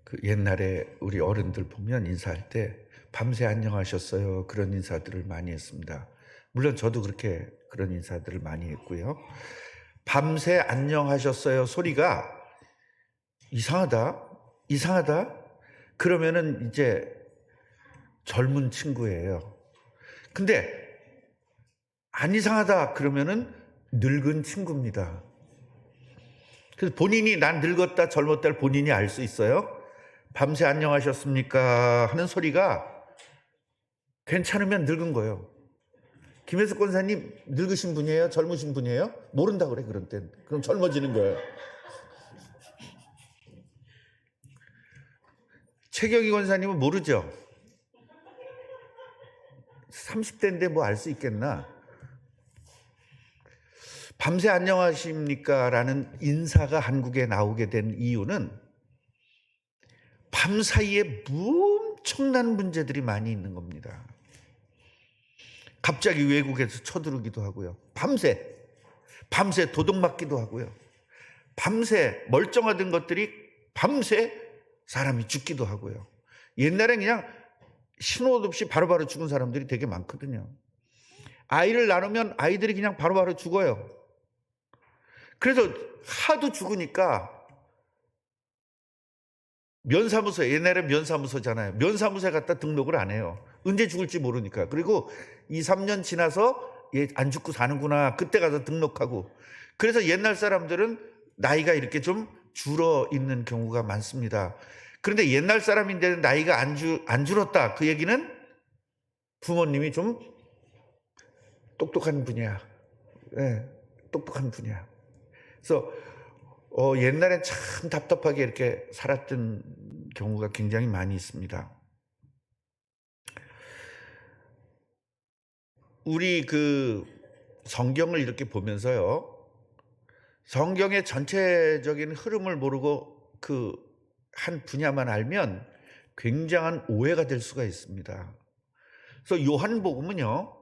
그 옛날에 우리 어른들 보면 인사할 때 밤새 안녕하셨어요. 그런 인사들을 많이 했습니다. 물론 저도 그런 인사들을 많이 했고요. 밤새 안녕하셨어요 소리가 이상하다, 이상하다. 그러면은 이제 젊은 친구예요. 근데 안 이상하다 그러면은 늙은 친구입니다. 그래서 본인이 난 늙었다 젊었다를 본인이 알 수 있어요. 밤새 안녕하셨습니까 하는 소리가 괜찮으면 늙은 거예요. 김혜숙 권사님 늙으신 분이에요? 젊으신 분이에요? 모른다 그래 그런 땐. 그럼 젊어지는 거예요. 최경희 권사님은 모르죠. 30대인데 뭐 알 수 있겠나. 밤새 안녕하십니까 라는 인사가 한국에 나오게 된 이유는 밤 사이에 엄청난 문제들이 많이 있는 겁니다. 갑자기 외국에서 쳐들어오기도 하고요. 밤새 도둑맞기도 하고요. 밤새 멀쩡하던 것들이 밤새 사람이 죽기도 하고요. 옛날엔 그냥 신호도 없이 바로바로 죽은 사람들이 되게 많거든요. 아이를 낳으면 아이들이 그냥 바로바로 죽어요. 그래서 하도 죽으니까 면사무소, 옛날에 면사무소잖아요. 면사무소에 갖다 등록을 안 해요. 언제 죽을지 모르니까. 그리고 2, 3년 지나서 얘 안 죽고 사는구나. 그때 가서 등록하고. 그래서 옛날 사람들은 나이가 이렇게 좀 줄어 있는 경우가 많습니다. 그런데 옛날 사람인데 나이가 안 줄었다. 그 얘기는 부모님이 좀 똑똑한 분이야. 네, 똑똑한 분이야. 그래서 옛날엔 참 답답하게 이렇게 살았던 경우가 굉장히 많이 있습니다. 우리 성경을 이렇게 보면서요. 성경의 전체적인 흐름을 모르고 한 분야만 알면 굉장한 오해가 될 수가 있습니다. 그래서 요한복음은요.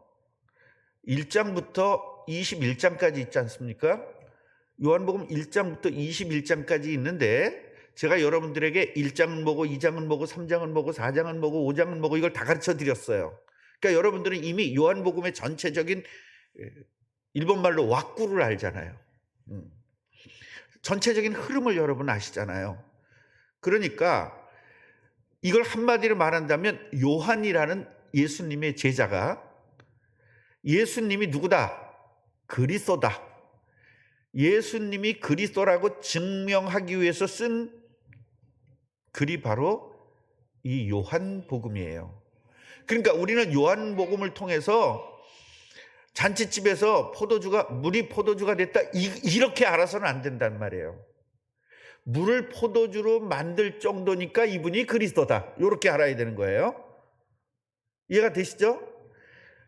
1장부터 21장까지 있지 않습니까? 요한복음 1장부터 21장까지 있는데 제가 여러분들에게 1장은 뭐고 2장은 뭐고 3장은 뭐고 4장은 뭐고 5장은 뭐고 이걸 다 가르쳐 드렸어요. 그러니까 여러분들은 이미 요한복음의 전체적인 일본말로 왁구를 알잖아요. 전체적인 흐름을 여러분 아시잖아요. 그러니까 이걸 한마디로 말한다면 요한이라는 예수님의 제자가 예수님이 누구다? 그리스도다. 예수님이 그리스도라고 증명하기 위해서 쓴 글이 바로 이 요한복음이에요. 그러니까 우리는 요한복음을 통해서 잔치집에서 물이 포도주가 됐다 이렇게 알아서는 안 된단 말이에요. 물을 포도주로 만들 정도니까 이분이 그리스도다. 이렇게 알아야 되는 거예요. 이해가 되시죠?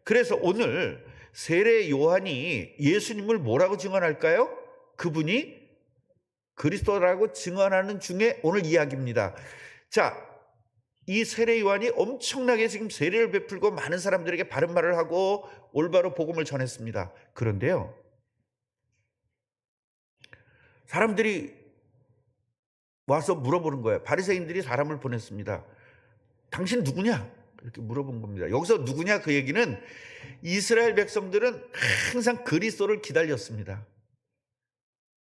그래서 오늘 세례 요한이 예수님을 뭐라고 증언할까요? 그분이 그리스도라고 증언하는 중에 오늘 이야기입니다. 자, 이 세례 요한이 엄청나게 지금 세례를 베풀고 많은 사람들에게 바른 말을 하고 올바로 복음을 전했습니다. 그런데요, 사람들이 와서 물어보는 거예요. 바리새인들이 사람을 보냈습니다. 당신 누구냐? 이렇게 물어본 겁니다. 여기서 누구냐 그 얘기는 이스라엘 백성들은 항상 그리스도를 기다렸습니다.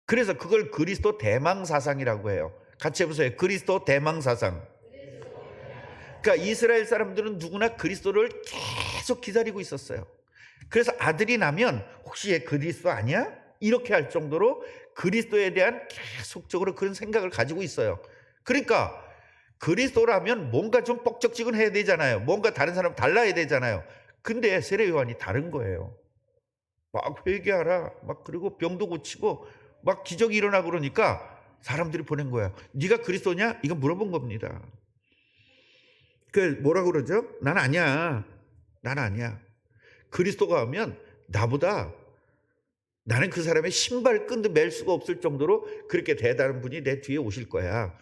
그래서 그걸 그리스도 대망사상이라고 해요. 같이 해보세요. 그리스도 대망사상. 그러니까 이스라엘 사람들은 누구나 그리스도를 계속 기다리고 있었어요. 그래서 아들이 나면 혹시 얘 그리스도 아니야? 이렇게 할 정도로 그리스도에 대한 계속적으로 그런 생각을 가지고 있어요. 그러니까 그리스도라면 뭔가 좀 뻑적지근해야 되잖아요. 뭔가 다른 사람 달라야 되잖아요. 근데 세례 요한이 다른 거예요. 막 회개하라. 막 그리고 병도 고치고 막 기적이 일어나고 그러니까 사람들이 보낸 거야. 네가 그리스도냐? 이거 물어본 겁니다. 뭐라고 그러죠? 난 아니야. 난 아니야. 그리스도가 오면 나는 그 사람의 신발끈도 맬 수가 없을 정도로 그렇게 대단한 분이 내 뒤에 오실 거야.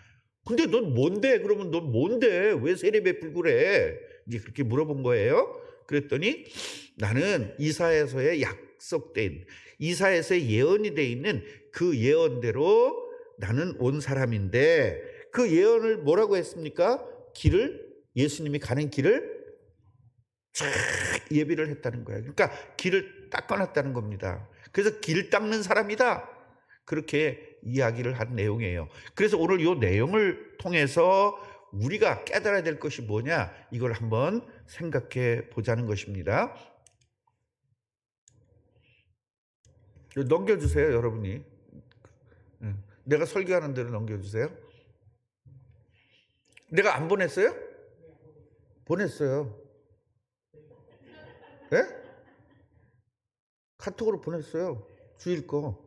근데 넌 뭔데? 그러면 넌 뭔데? 왜 세례 베풀고 그래? 이제 그렇게 물어본 거예요. 그랬더니 나는 이사야서에 약속된 이사야서에 예언이 돼 있는 그 예언대로 나는 온 사람인데 그 예언을 뭐라고 했습니까? 예수님이 가는 길을 쫙 예비를 했다는 거예요. 그러니까 길을 닦아놨다는 겁니다. 그래서 길 닦는 사람이다, 그렇게 이야기를 한 내용이에요. 그래서 오늘 이 내용을 통해서 우리가 깨달아야 될 것이 뭐냐, 이걸 한번 생각해 보자는 것입니다. 넘겨주세요, 여러분이. 내가 설교하는 대로 넘겨주세요. 내가 안 보냈어요? 보냈어요. 예? 카톡으로 보냈어요. 주일 거.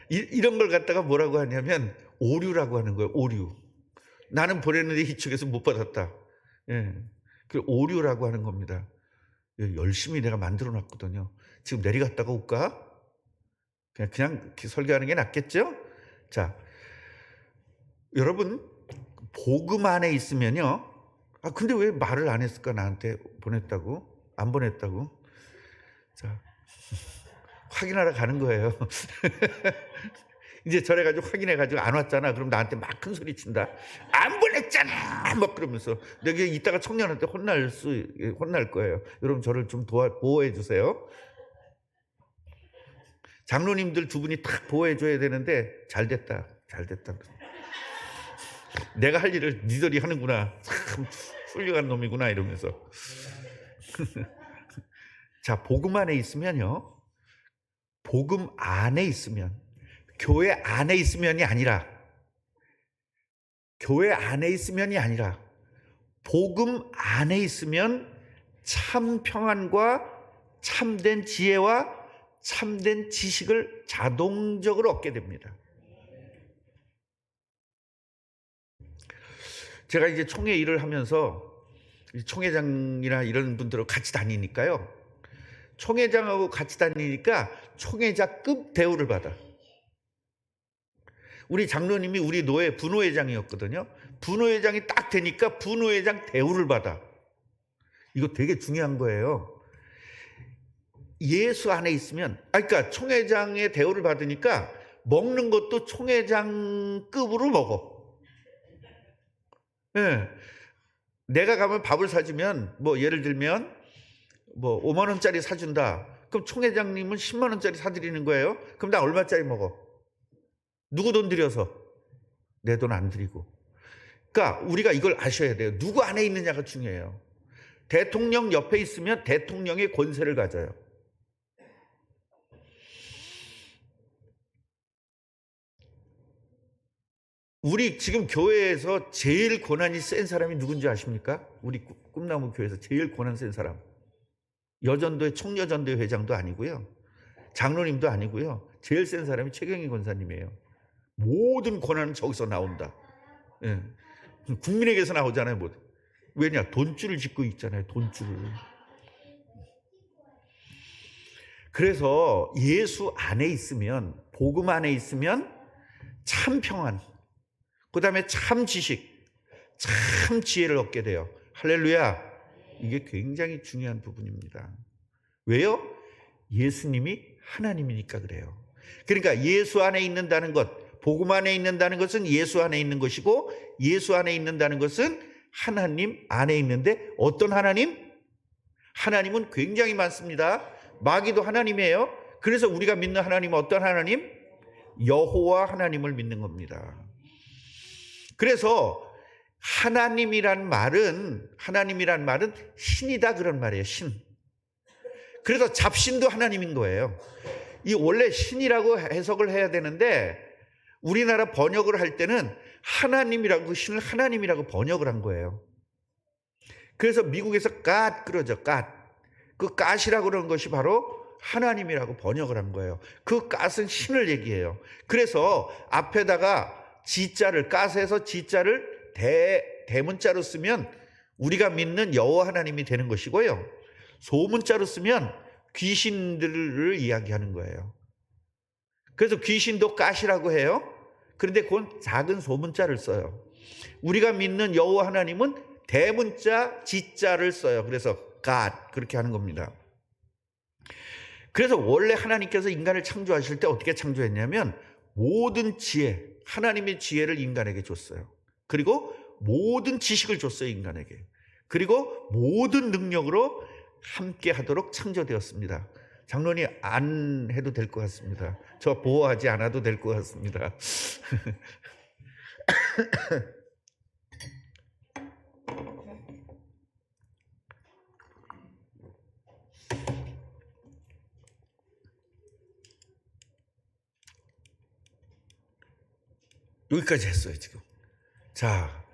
이런 걸 갖다가 뭐라고 하냐면 오류라고 하는 거예요. 오류. 나는 보냈는데 이쪽에서 못 받았다. 예. 그 오류라고 하는 겁니다. 열심히 내가 만들어 놨거든요. 지금 내려갔다가 올까? 그냥 설교하는 게 낫겠죠? 자, 여러분, 복음 안에 있으면요. 근데 왜 말을 안 했을까? 나한테 보냈다고? 안 보냈다고? 자, 확인하러 가는 거예요. 이제 저래가지고 확인해가지고 안 왔잖아. 그럼 나한테 막 큰 소리 친다. 안 보냈잖아! 막 그러면서. 내가 이따가 청년한테 혼날 거예요. 여러분, 저를 좀 보호해 주세요. 장로님들 두 분이 딱 보호해 줘야 되는데, 잘 됐다. 내가 할 일을 니들이 하는구나. 참 훌륭한 놈이구나, 이러면서. 자, 복음 안에 있으면요. 복음 안에 있으면, 교회 안에 있으면이 아니라, 복음 안에 있으면 참 평안과 참된 지혜와 참된 지식을 자동적으로 얻게 됩니다. 제가 이제 총회 일을 하면서 총회장이나 이런 분들하고 같이 다니니까요. 총회장하고 같이 다니니까 총회자급 대우를 받아. 우리 장로님이 우리 노회 분호회장이었거든요. 분호회장이 딱 되니까 분호회장 대우를 받아. 이거 되게 중요한 거예요. 예수 안에 있으면, 그러니까 총회장의 대우를 받으니까 먹는 것도 총회장급으로 먹어. 예. 내가 가면 밥을 사주면, 예를 들면 5만 원짜리 사준다. 그럼 총회장님은 10만 원짜리 사드리는 거예요. 그럼 나 얼마짜리 먹어? 누구 돈 들여서? 내 돈 안 들이고. 그러니까 우리가 이걸 아셔야 돼요. 누구 안에 있느냐가 중요해요. 대통령 옆에 있으면 대통령의 권세를 가져요. 우리 지금 교회에서 제일 권한이 센 사람이 누군지 아십니까? 우리 꿈나무 교회에서 제일 권한 센 사람. 여전도의 총여전도회 회장도 아니고요. 장로님도 아니고요. 제일 센 사람이 최경희 권사님이에요. 모든 권한은 저기서 나온다. 예. 국민에게서 나오잖아요. 왜냐? 돈줄을 짓고 있잖아요. 돈줄을. 그래서 예수 안에 있으면, 복음 안에 있으면 참 평안, 그 다음에 참 지식, 참 지혜를 얻게 돼요. 할렐루야. 이게 굉장히 중요한 부분입니다. 왜요? 예수님이 하나님이니까 그래요. 그러니까 예수 안에 있는다는 것, 복음 안에 있는다는 것은 예수 안에 있는 것이고, 예수 안에 있는다는 것은 하나님 안에 있는데, 어떤 하나님? 하나님은 굉장히 많습니다. 마귀도 하나님이에요. 그래서 우리가 믿는 하나님은 어떤 하나님? 여호와 하나님을 믿는 겁니다. 그래서 하나님이란 말은 신이다, 그런 말이에요. 신. 그래서 잡신도 하나님인 거예요. 이 원래 신이라고 해석을 해야 되는데 우리나라 번역을 할 때는 하나님이라고, 신을 하나님이라고 번역을 한 거예요. 그래서 미국에서 갓 그러죠. 갓. 그 갓이라고 그러는 것이 바로 하나님이라고 번역을 한 거예요. 그 갓은 신을 얘기해요. 그래서 앞에다가 지자를, 갓에서 지자를 대문자로 쓰면 우리가 믿는 여호와 하나님이 되는 것이고요. 소문자로 쓰면 귀신들을 이야기하는 거예요. 그래서 귀신도 갓이라고 해요. 그런데 그건 작은 소문자를 써요. 우리가 믿는 여호와 하나님은 대문자 지자를 써요. 그래서 갓, 그렇게 하는 겁니다. 그래서 원래 하나님께서 인간을 창조하실 때 어떻게 창조했냐면 모든 지혜, 하나님의 지혜를 인간에게 줬어요. 그리고 모든 지식을 줬어요, 인간에게. 그리고 모든 능력으로 함께 하도록 창조되었습니다. 장로님 안 해도 될 것 같습니다. 저 보호하지 않아도 될 것 같습니다. 여기까지 했어요, 지금. 자,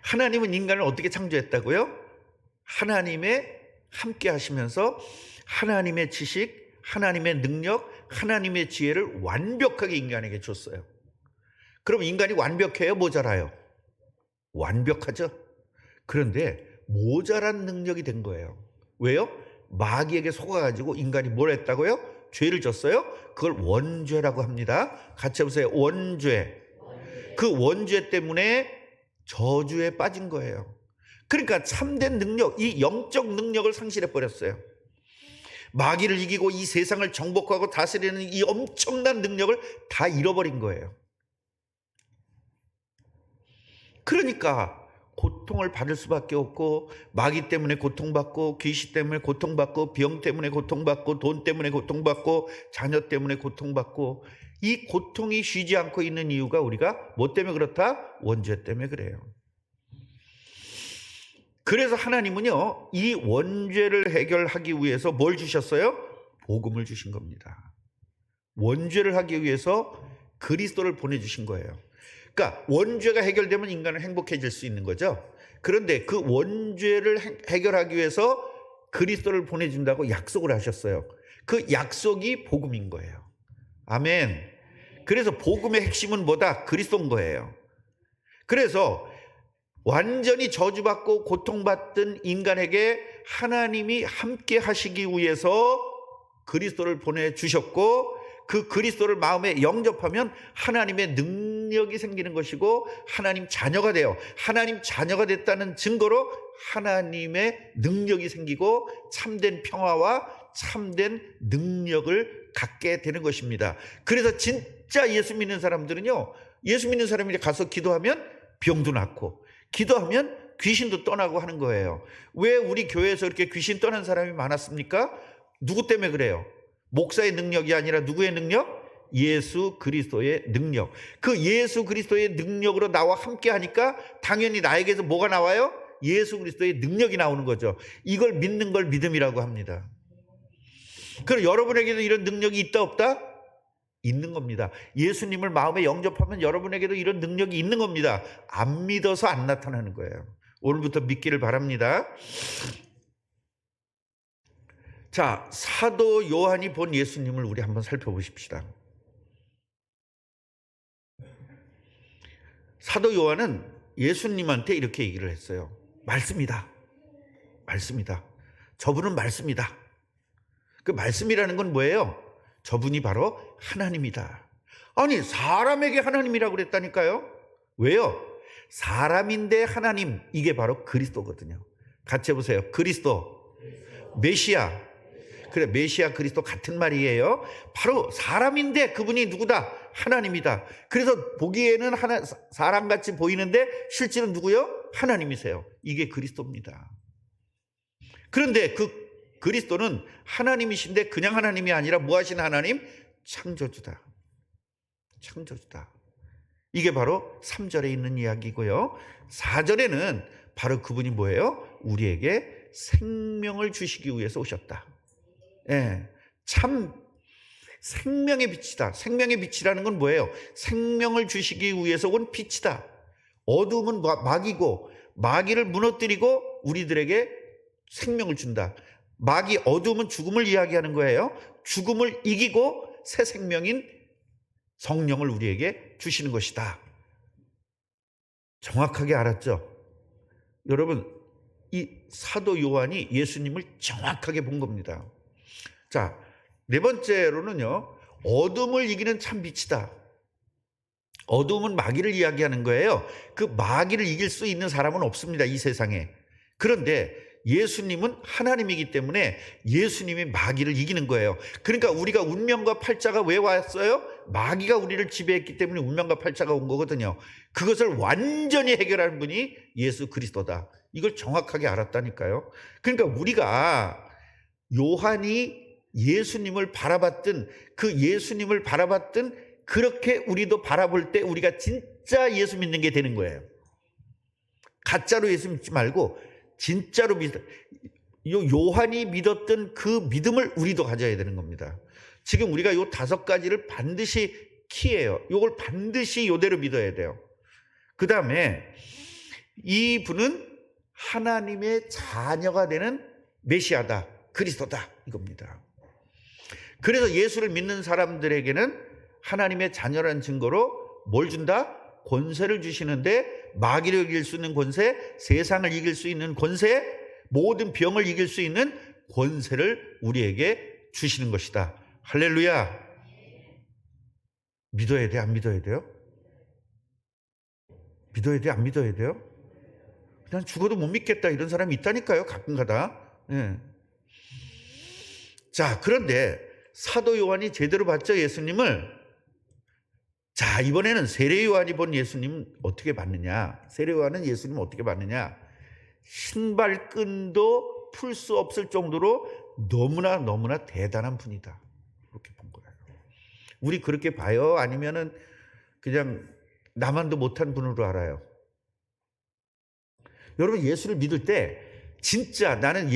하나님은 인간을 어떻게 창조했다고요? 하나님의 함께 하시면서 하나님의 지식, 하나님의 능력, 하나님의 지혜를 완벽하게 인간에게 줬어요. 그럼 인간이 완벽해요? 모자라요? 완벽하죠? 그런데 모자란 능력이 된 거예요. 왜요? 마귀에게 속아가지고 인간이 뭘 했다고요? 죄를 졌어요? 그걸 원죄라고 합니다. 같이 해보세요. 원죄. 그 원죄 때문에 저주에 빠진 거예요. 그러니까 참된 능력, 이 영적 능력을 상실해 버렸어요. 마귀를 이기고 이 세상을 정복하고 다스리는 이 엄청난 능력을 다 잃어버린 거예요. 그러니까 고통을 받을 수밖에 없고, 마귀 때문에 고통받고, 귀신 때문에 고통받고, 병 때문에 고통받고, 돈 때문에 고통받고, 자녀 때문에 고통받고, 이 고통이 쉬지 않고 있는 이유가 우리가 뭐 때문에 그렇다? 원죄 때문에 그래요. 그래서 하나님은요, 이 원죄를 해결하기 위해서 뭘 주셨어요? 복음을 주신 겁니다. 원죄를 하기 위해서 그리스도를 보내주신 거예요. 그러니까 원죄가 해결되면 인간은 행복해질 수 있는 거죠. 그런데 그 원죄를 해결하기 위해서 그리스도를 보내준다고 약속을 하셨어요. 그 약속이 복음인 거예요. 아멘. 그래서 복음의 핵심은 뭐다? 그리스도인 거예요. 그래서 완전히 저주받고 고통받던 인간에게 하나님이 함께 하시기 위해서 그리스도를 보내주셨고, 그 그리스도를 마음에 영접하면 하나님의 능력이 생기는 것이고, 하나님 자녀가 돼요. 하나님 자녀가 됐다는 증거로 하나님의 능력이 생기고 참된 평화와 참된 능력을 갖게 되는 것입니다. 그래서 진짜 예수 믿는 사람들은요, 예수 믿는 사람이 가서 기도하면 병도 낫고, 기도하면 귀신도 떠나고 하는 거예요. 왜 우리 교회에서 이렇게 귀신 떠난 사람이 많았습니까? 누구 때문에 그래요? 목사의 능력이 아니라 누구의 능력? 예수 그리스도의 능력. 그 예수 그리스도의 능력으로 나와 함께 하니까 당연히 나에게서 뭐가 나와요? 예수 그리스도의 능력이 나오는 거죠. 이걸 믿는 걸 믿음이라고 합니다. 그럼 여러분에게도 이런 능력이 있다 없다? 있는 겁니다. 예수님을 마음에 영접하면 여러분에게도 이런 능력이 있는 겁니다. 안 믿어서 안 나타나는 거예요. 오늘부터 믿기를 바랍니다. 자, 사도 요한이 본 예수님을 우리 한번 살펴보십시다. 사도 요한은 예수님한테 이렇게 얘기를 했어요. 말씀이다. 말씀이다. 저분은 말씀이다. 그 말씀이라는 건 뭐예요? 저분이 바로 하나님이다. 아니, 사람에게 하나님이라고 그랬다니까요. 왜요? 사람인데 하나님, 이게 바로 그리스도거든요. 같이 해보세요. 그리스도, 메시아. 그래, 메시아 그리스도 같은 말이에요. 바로 사람인데 그분이 누구다? 하나님이다. 그래서 보기에는 사람같이 보이는데 실제는 누구요? 하나님이세요. 이게 그리스도입니다. 그런데 그 그리스도는 하나님이신데 그냥 하나님이 아니라 뭐 하신 하나님? 창조주다. 창조주다. 이게 바로 3절에 있는 이야기고요. 4절에는 바로 그분이 뭐예요? 우리에게 생명을 주시기 위해서 오셨다. 예, 참 생명의 빛이다. 생명의 빛이라는 건 뭐예요? 생명을 주시기 위해서 온 빛이다. 어두움은 마귀고, 마귀를 무너뜨리고 우리들에게 생명을 준다. 마귀, 어두움은 죽음을 이야기하는 거예요. 죽음을 이기고 새 생명인 성령을 우리에게 주시는 것이다. 정확하게 알았죠? 여러분, 이 사도 요한이 예수님을 정확하게 본 겁니다. 자, 네 번째로는요, 어둠을 이기는 참 빛이다. 어둠은 마귀를 이야기하는 거예요. 그 마귀를 이길 수 있는 사람은 없습니다, 이 세상에. 그런데 예수님은 하나님이기 때문에 예수님이 마귀를 이기는 거예요. 그러니까 우리가 운명과 팔자가 왜 왔어요? 마귀가 우리를 지배했기 때문에 운명과 팔자가 온 거거든요. 그것을 완전히 해결하는 분이 예수 그리스도다. 이걸 정확하게 알았다니까요. 그러니까 우리가 요한이 예수님을 바라봤던 그렇게 우리도 바라볼 때 우리가 진짜 예수 믿는 게 되는 거예요. 가짜로 예수 믿지 말고 진짜로 요한이 믿었던 그 믿음을 우리도 가져야 되는 겁니다. 지금 우리가 요 5가지를 반드시 키예요. 요걸 반드시 요대로 믿어야 돼요. 그 다음에 이분은 하나님의 자녀가 되는 메시아다, 그리스도다, 이겁니다. 그래서 예수를 믿는 사람들에게는 하나님의 자녀라는 증거로 뭘 준다? 권세를 주시는데, 마귀를 이길 수 있는 권세, 세상을 이길 수 있는 권세, 모든 병을 이길 수 있는 권세를 우리에게 주시는 것이다. 할렐루야. 믿어야 돼, 안 믿어야 돼요? 믿어야 돼, 안 믿어야 돼요? 그냥 죽어도 못 믿겠다 이런 사람이 있다니까요, 가끔가다. 예. 자, 그런데 사도 요한이 제대로 봤죠, 예수님을. 자, 이번에는 세례 요한이 본 예수님은 어떻게 봤느냐? 세례 요한은 예수님을 어떻게 봤느냐? 신발끈도 풀 수 없을 정도로 너무나 대단한 분이다. 그렇게 본 거예요. 우리 그렇게 봐요? 아니면은 그냥 나만도 못한 분으로 알아요? 여러분, 예수를 믿을 때 진짜 나는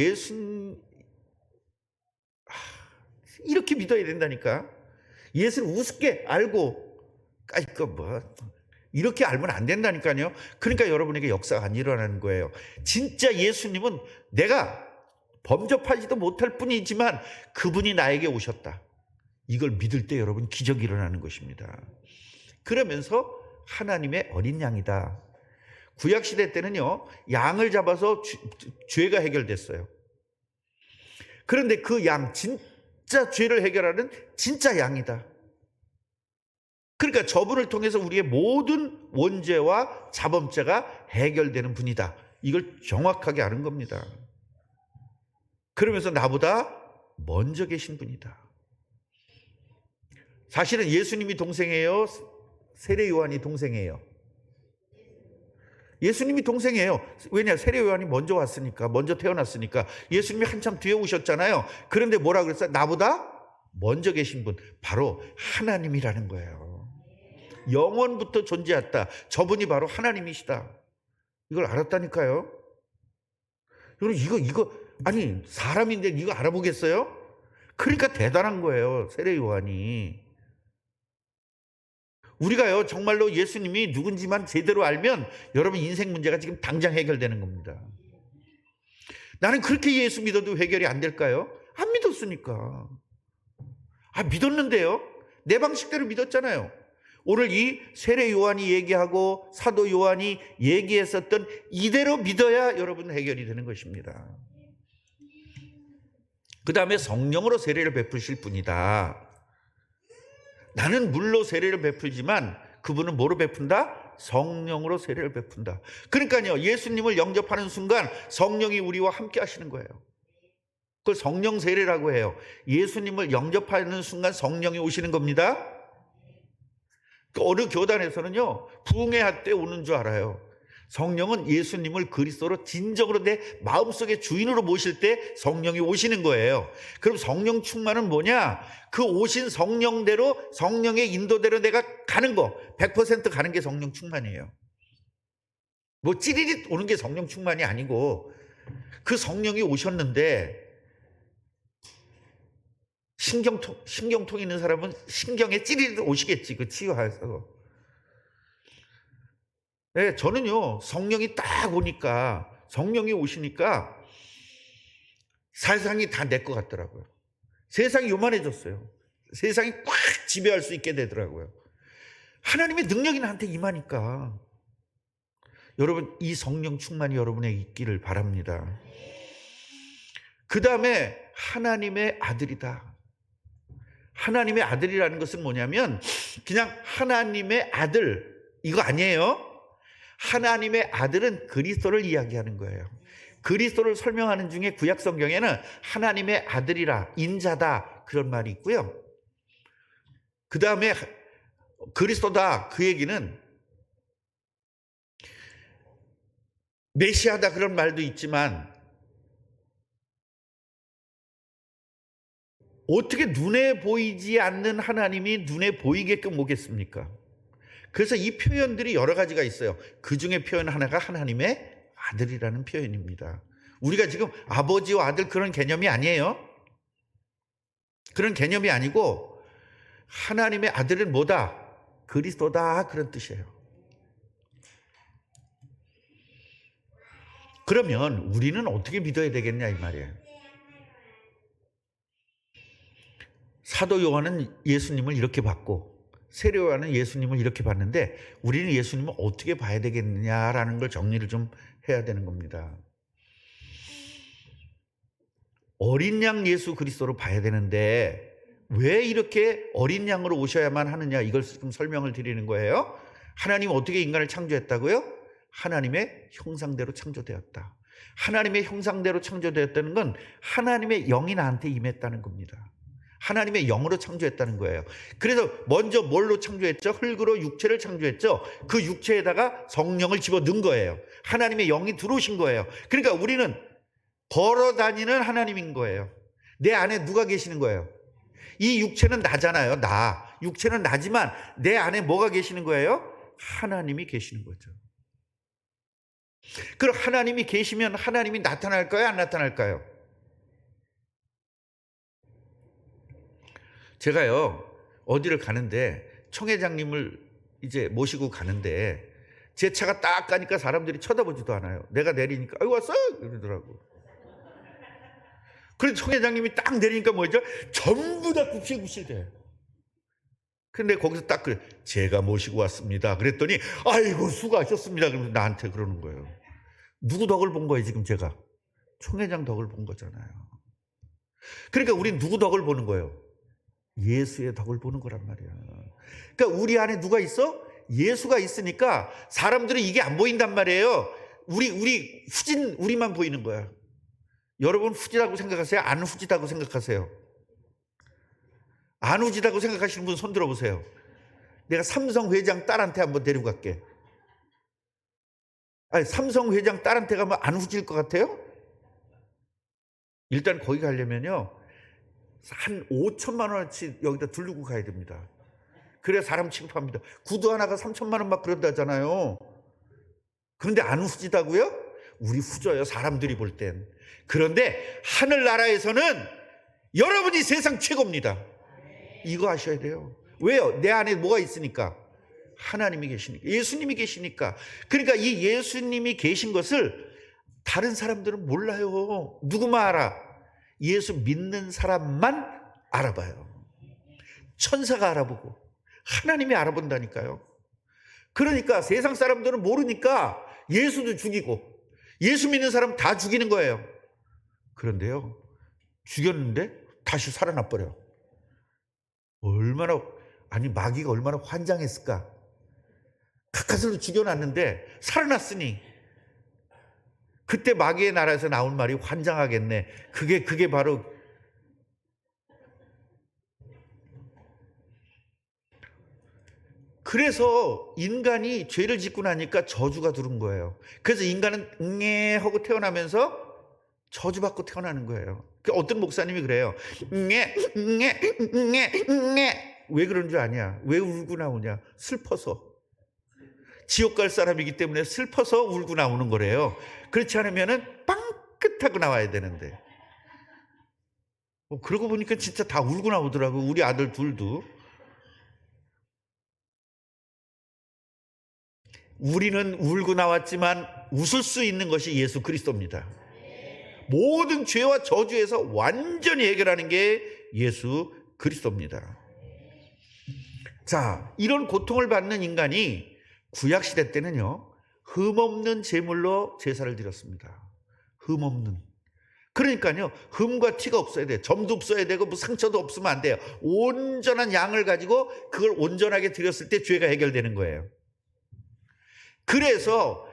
이렇게 믿어야 된다니까. 예수를 우습게 알고 이렇게 알면 안 된다니까요. 그러니까 여러분에게 역사가 안 일어나는 거예요. 진짜 예수님은 내가 범접하지도 못할 뿐이지만 그분이 나에게 오셨다. 이걸 믿을 때 여러분 기적이 일어나는 것입니다. 그러면서 하나님의 어린 양이다. 구약시대 때는요, 양을 잡아서 죄가 해결됐어요. 그런데 그 양, 진짜 죄를 해결하는 진짜 양이다. 그러니까 저분을 통해서 우리의 모든 원죄와 자범죄가 해결되는 분이다. 이걸 정확하게 아는 겁니다. 그러면서 나보다 먼저 계신 분이다. 사실은 예수님이 동생이에요? 세례 요한이 동생이에요? 예수님이 동생이에요. 왜냐? 세례 요한이 먼저 왔으니까, 먼저 태어났으니까. 예수님이 한참 뒤에 오셨잖아요. 그런데 뭐라 그랬어요? 나보다 먼저 계신 분, 바로 하나님이라는 거예요. 영원부터 존재했다. 저분이 바로 하나님이시다. 이걸 알았다니까요. 여러분, 이거 아니, 사람인데 이거 알아보겠어요? 그러니까 대단한 거예요, 세례 요한이. 우리가요, 정말로 예수님이 누군지만 제대로 알면 여러분 인생 문제가 지금 당장 해결되는 겁니다. 나는 그렇게 예수 믿어도 해결이 안 될까요? 안 믿었으니까. 믿었는데요. 내 방식대로 믿었잖아요. 오늘 이 세례 요한이 얘기하고 사도 요한이 얘기했었던 이대로 믿어야 여러분 해결이 되는 것입니다. 그 다음에 성령으로 세례를 베푸실 분이다. 나는 물로 세례를 베풀지만 그분은 뭐로 베푼다? 성령으로 세례를 베푼다. 그러니까요, 예수님을 영접하는 순간 성령이 우리와 함께 하시는 거예요. 그걸 성령 세례라고 해요. 예수님을 영접하는 순간 성령이 오시는 겁니다. 어느 교단에서는요, 부흥회 때 오는 줄 알아요. 성령은 예수님을 그리스도로 진정으로 내 마음속의 주인으로 모실 때 성령이 오시는 거예요. 그럼 성령 충만은 뭐냐? 그 오신 성령대로, 성령의 인도대로 내가 가는 거, 100% 가는 게 성령 충만이에요. 뭐 찌릿 오는 게 성령 충만이 아니고, 그 성령이 오셨는데 신경통 있는 사람은 신경에 찌릿 오시겠지, 그 치유해서. 네, 저는요, 성령이 딱 오니까, 성령이 오시니까 세상이 다 내 것 같더라고요. 세상이 요만해졌어요. 세상이 꽉 지배할 수 있게 되더라고요. 하나님의 능력이 나한테 임하니까. 여러분, 이 성령 충만이 여러분에 있기를 바랍니다. 그 다음에 하나님의 아들이다. 하나님의 아들이라는 것은 뭐냐면 그냥 하나님의 아들, 이거 아니에요. 하나님의 아들은 그리스도를 이야기하는 거예요. 그리스도를 설명하는 중에 구약 성경에는 하나님의 아들이라, 인자다, 그런 말이 있고요. 그 다음에 그리스도다, 그 얘기는 메시아다, 그런 말도 있지만 어떻게 눈에 보이지 않는 하나님이 눈에 보이게끔 오겠습니까? 그래서 이 표현들이 여러 가지가 있어요. 그 중에 표현 하나가 하나님의 아들이라는 표현입니다. 우리가 지금 아버지와 아들 그런 개념이 아니에요. 그런 개념이 아니고 하나님의 아들은 뭐다? 그리스도다, 그런 뜻이에요. 그러면 우리는 어떻게 믿어야 되겠냐, 이 말이에요. 사도 요한은 예수님을 이렇게 봤고 세례 요한은 예수님을 이렇게 봤는데 우리는 예수님을 어떻게 봐야 되겠느냐라는 걸 정리를 좀 해야 되는 겁니다. 어린 양 예수 그리스도로 봐야 되는데 왜 이렇게 어린 양으로 오셔야만 하느냐, 이걸 지금 설명을 드리는 거예요. 하나님은 어떻게 인간을 창조했다고요? 하나님의 형상대로 창조되었다. 하나님의 형상대로 창조되었다는 건 하나님의 영이 나한테 임했다는 겁니다. 하나님의 영으로 창조했다는 거예요. 그래서 먼저 뭘로 창조했죠? 흙으로 육체를 창조했죠. 그 육체에다가 성령을 집어넣은 거예요. 하나님의 영이 들어오신 거예요. 그러니까 우리는 걸어다니는 하나님인 거예요. 내 안에 누가 계시는 거예요? 이 육체는 나잖아요. 나. 육체는 나지만 내 안에 뭐가 계시는 거예요? 하나님이 계시는 거죠. 그럼 하나님이 계시면 하나님이 나타날까요? 안 나타날까요? 제가요, 어디를 가는데 청회장님을 이제 모시고 가는데 제 차가 딱 가니까 사람들이 쳐다보지도 않아요. 내가 내리니까 아이고 왔어? 이러더라고. 그래서 청회장님이 딱 내리니까 뭐죠? 전부 다 굽실굽실해. 근데 거기서 딱 그래, 제가 모시고 왔습니다. 그랬더니 아이고 수고하셨습니다. 그러면서 나한테 그러는 거예요. 누구 덕을 본 거예요 지금 제가? 청회장 덕을 본 거잖아요. 그러니까 우린 누구 덕을 보는 거예요? 예수의 덕을 보는 거란 말이야. 그러니까 우리 안에 누가 있어? 예수가 있으니까 사람들은 이게 안 보인단 말이에요. 우리 후진, 우리만 보이는 거야. 여러분 후지다고 생각하세요? 안 후지다고 생각하세요? 안 후지다고 생각하시는 분 손 들어보세요. 내가 삼성 회장 딸한테 한번 데리고 갈게. 아니, 삼성 회장 딸한테 가면 안 후질 것 같아요? 일단 거기 가려면요, 한 5천만 원어치 여기다 두르고 가야 됩니다. 그래야 사람 취급합니다. 구두 하나가 3천만 원 막 그런다잖아요. 그런데 안 후지다고요? 우리 후져요, 사람들이 볼 땐. 그런데 하늘나라에서는 여러분이 세상 최고입니다. 이거 아셔야 돼요. 왜요? 내 안에 뭐가 있으니까? 하나님이 계시니까, 예수님이 계시니까. 그러니까 이 예수님이 계신 것을 다른 사람들은 몰라요. 누구만 알아? 예수 믿는 사람만 알아봐요. 천사가 알아보고 하나님이 알아본다니까요. 그러니까 세상 사람들은 모르니까 예수도 죽이고 예수 믿는 사람 다 죽이는 거예요. 그런데요, 죽였는데 다시 살아나 버려. 얼마나, 아니 마귀가 얼마나 환장했을까. 가까스로 죽여놨는데 살아났으니 그때 마귀의 나라에서 나온 말이 환장하겠네. 그게 바로 그래서 인간이 죄를 짓고 나니까 저주가 들은 거예요. 그래서 인간은 응애 하고 태어나면서 저주받고 태어나는 거예요. 어떤 목사님이 그래요. 응애 왜 그런 줄 아냐? 왜 울고 나오냐? 슬퍼서. 지옥 갈 사람이기 때문에 슬퍼서 울고 나오는 거래요. 그렇지 않으면은 빵긋하고 나와야 되는데. 그러고 보니까 진짜 다 울고 나오더라고. 우리 아들 둘도. 우리는 울고 나왔지만 웃을 수 있는 것이 예수 그리스도입니다. 모든 죄와 저주에서 완전히 해결하는 게 예수 그리스도입니다. 자, 이런 고통을 받는 인간이 구약시대 때는요, 흠없는 제물로 제사를 드렸습니다. 흠없는. 그러니까요, 흠과 티가 없어야 돼요. 점도 없어야 되고 뭐 상처도 없으면 안 돼요. 온전한 양을 가지고 그걸 온전하게 드렸을 때 죄가 해결되는 거예요. 그래서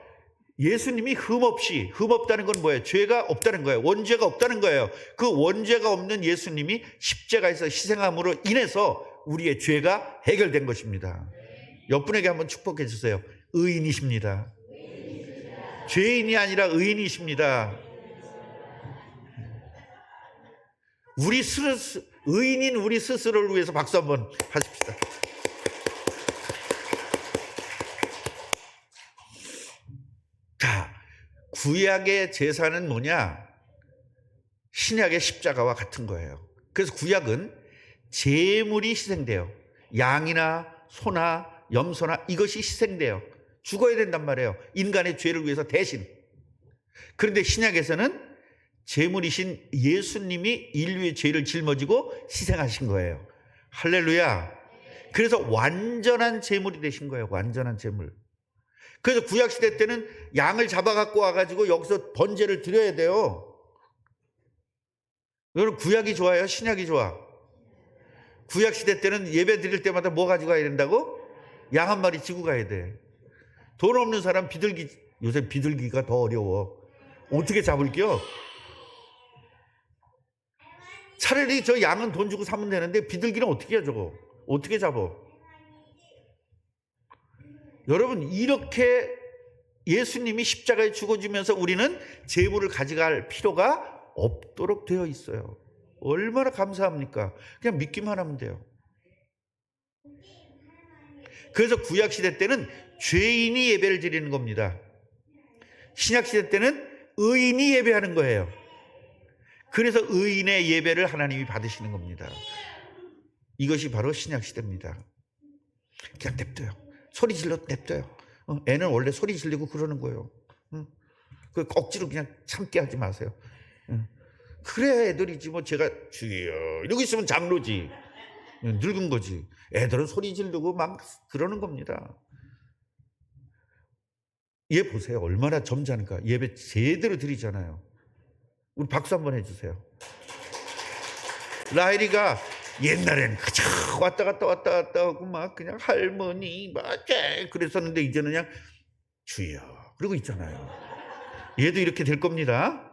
예수님이 흠없다는 건 뭐예요? 죄가 없다는 거예요. 원죄가 없다는 거예요. 그 원죄가 없는 예수님이 십자가에서 희생함으로 인해서 우리의 죄가 해결된 것입니다. 옆분에게 한번 축복해 주세요. 의인이십니다. 죄인이 아니라 의인이십니다. 의인인 우리 스스로를 위해서 박수 한번 하십시다. 자, 구약의 제사는 뭐냐? 신약의 십자가와 같은 거예요. 그래서 구약은 제물이 희생돼요. 양이나 소나 염소나 이것이 희생돼요. 죽어야 된단 말이에요. 인간의 죄를 위해서 대신. 그런데 신약에서는 제물이신 예수님이 인류의 죄를 짊어지고 희생하신 거예요. 할렐루야. 그래서 완전한 제물이 되신 거예요. 완전한 제물. 그래서 구약시대 때는 양을 잡아갖고 와가지고 여기서 번제를 드려야 돼요. 여러분, 구약이 좋아요? 신약이 좋아? 구약시대 때는 예배 드릴 때마다 뭐 가지고 가야 된다고? 양 한 마리 지고 가야 돼. 돈 없는 사람 요새 비둘기가 더 어려워. 어떻게 잡을게요? 차라리 저 양은 돈 주고 사면 되는데 비둘기는 어떻게 해요, 저거? 어떻게 잡아? 여러분, 이렇게 예수님이 십자가에 죽어주면서 우리는 제물을 가져갈 필요가 없도록 되어 있어요. 얼마나 감사합니까? 그냥 믿기만 하면 돼요. 그래서 구약시대 때는 죄인이 예배를 드리는 겁니다. 신약시대 때는 의인이 예배하는 거예요. 그래서 의인의 예배를 하나님이 받으시는 겁니다. 이것이 바로 신약시대입니다. 그냥 냅둬요. 소리 질러 냅둬요. 애는 원래 소리 지르고 그러는 거예요. 그 억지로 그냥 참게 하지 마세요. 그래 애들이지 뭐. 제가 주여 이러고 있으면 장로지. 늙은 거지. 애들은 소리 지르고 막 그러는 겁니다. 얘 보세요. 얼마나 점잖은가. 예배 제대로 드리잖아요. 우리 박수 한번 해주세요. 라일이가 옛날에는 그저 왔다 갔다 하고 막 그냥 할머니 막 그랬었는데 이제는 그냥 주여 그러고 있잖아요. 얘도 이렇게 될 겁니다.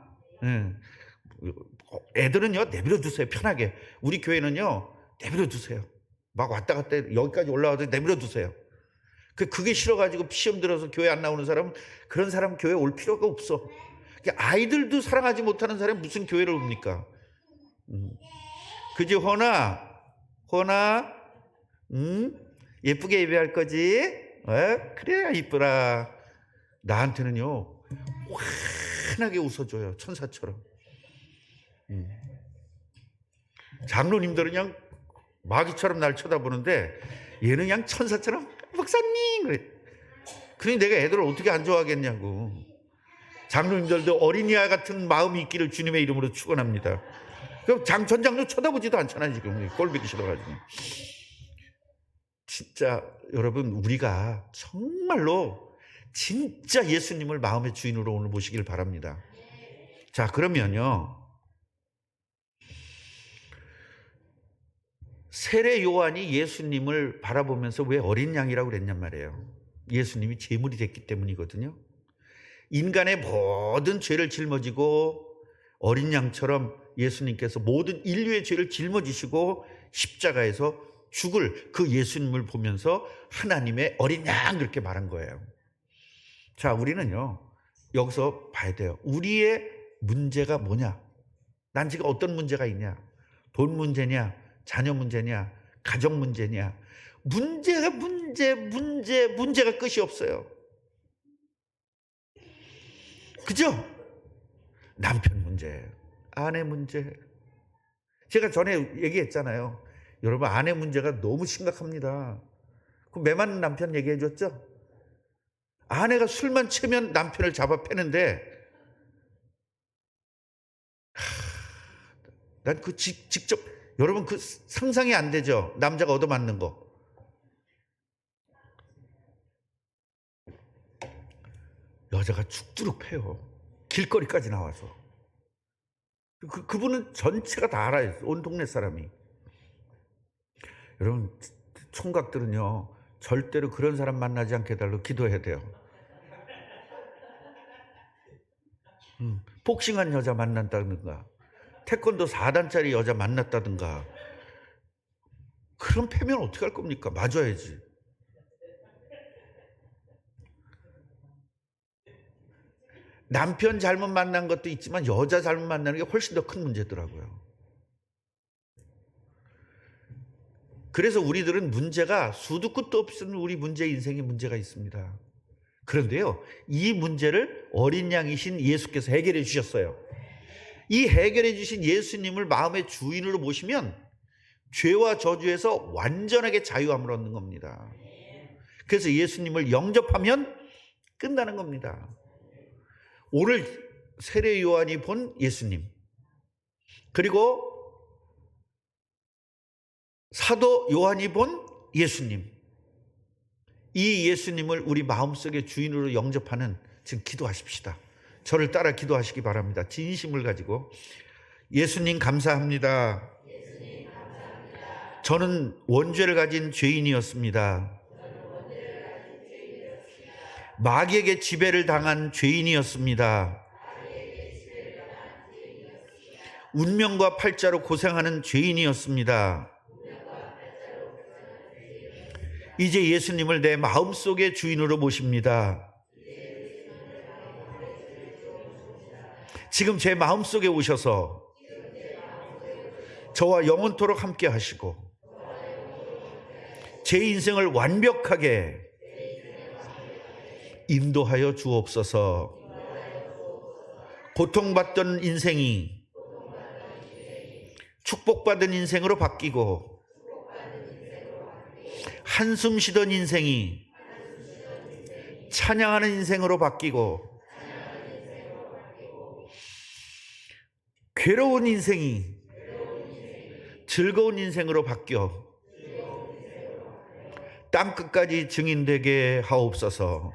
애들은요 내버려 두세요. 편하게. 우리 교회는요 내버려 두세요. 막 왔다 갔다 여기까지 올라와도 내버려 두세요. 그게 싫어가지고 시험 들어서 교회 안 나오는 사람은 그런 사람 교회 올 필요가 없어. 아이들도 사랑하지 못하는 사람이 무슨 교회를 옵니까? 그지? 허나 예쁘게 예배할 거지? 그래야 이쁘라. 나한테는요 환하게 웃어줘요. 천사처럼. 장로님들은 그냥 마귀처럼 날 쳐다보는데 얘는 그냥 천사처럼 목사님 그래. 그러니 내가 애들을 어떻게 안 좋아하겠냐고. 장로님들도 어린이와 같은 마음이 있기를 주님의 이름으로 축원합니다. 그럼 전 장로 쳐다보지도 않잖아요. 지금 꼴보기 싫어가지고. 진짜 여러분, 우리가 정말로 진짜 예수님을 마음의 주인으로 오늘 모시길 바랍니다. 자, 그러면요 세례 요한이 예수님을 바라보면서 왜 어린 양이라고 그랬냔 말이에요. 예수님이 제물이 됐기 때문이거든요. 인간의 모든 죄를 짊어지고 어린 양처럼 예수님께서 모든 인류의 죄를 짊어지시고 십자가에서 죽을 그 예수님을 보면서 하나님의 어린 양 그렇게 말한 거예요. 자, 우리는요 여기서 봐야 돼요. 우리의 문제가 뭐냐? 난 지금 어떤 문제가 있냐? 돈 문제냐? 자녀 문제냐? 가정 문제냐? 문제가 끝이 없어요. 그죠? 남편 문제, 아내 문제. 제가 전에 얘기했잖아요. 여러분, 아내 문제가 너무 심각합니다. 그 매 맞는 남편 얘기해 줬죠? 아내가 술만 취하면 남편을 잡아 패는데, 난 그 직접, 여러분 그 상상이 안 되죠? 남자가 얻어맞는 거. 여자가 죽도록 패요. 길거리까지 나와서. 그분은 전체가 다 알아요. 온 동네 사람이. 여러분, 총각들은요 절대로 그런 사람 만나지 않게 해달라고 기도해야 돼요. 복싱한 여자 만난다든가 태권도 4단짜리 여자 만났다든가 그럼 패면 어떻게 할 겁니까? 맞아야지. 남편 잘못 만난 것도 있지만 여자 잘못 만나는 게 훨씬 더 큰 문제더라고요. 그래서 우리들은 문제가 수도 끝도 없는 우리 문제 인생에 문제가 있습니다. 그런데요, 이 문제를 어린 양이신 예수께서 해결해 주셨어요. 이 해결해 주신 예수님을 마음의 주인으로 모시면 죄와 저주에서 완전하게 자유함을 얻는 겁니다. 그래서 예수님을 영접하면 끝나는 겁니다. 오늘 세례 요한이 본 예수님, 그리고 사도 요한이 본 예수님, 이 예수님을 우리 마음속의 주인으로 영접하는, 지금 기도하십시다. 저를 따라 기도하시기 바랍니다. 진심을 가지고. 예수님 감사합니다. 저는 원죄를 가진 죄인이었습니다. 마귀에게 지배를 당한 죄인이었습니다. 운명과 팔자로 고생하는 죄인이었습니다. 이제 예수님을 내 마음속의 주인으로 모십니다. 지금 제 마음속에 오셔서 저와 영원토록 함께 하시고 제 인생을 완벽하게 인도하여 주옵소서. 고통받던 인생이 축복받은 인생으로 바뀌고 한숨 쉬던 인생이 찬양하는 인생으로 바뀌고 괴로운 인생이 즐거운 인생으로 바뀌어 땅끝까지 증인되게 하옵소서.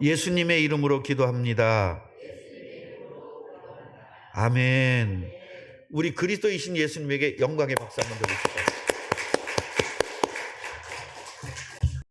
예수님의 이름으로 기도합니다. 아멘. 우리 그리스도이신 예수님에게 영광의 박수 한번 드립시다.